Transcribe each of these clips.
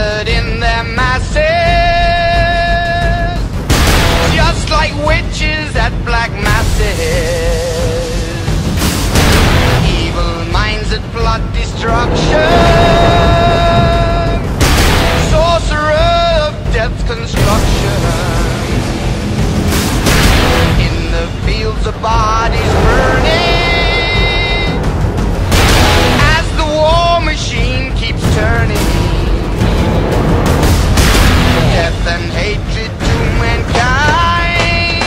gathered in their masses, just like witches at black masses. Evil minds that plot destruction, sorcerer of death's construction. In the fields of bodies burning, as the war machine keeps turning. Death and hatred to mankind,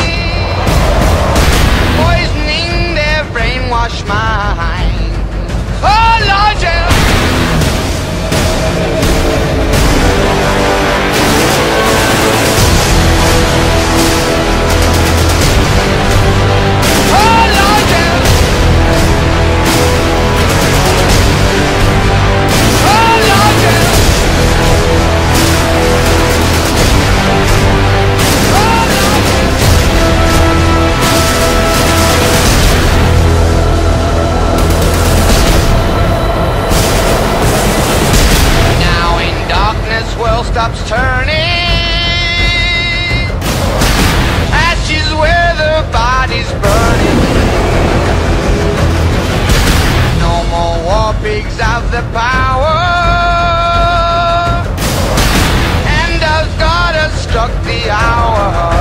poisoning their brainwashed mind. Oh Lord, yeah. World stops turning, ashes where the body's burning. No more war pigs have the power, and as God has struck the hour.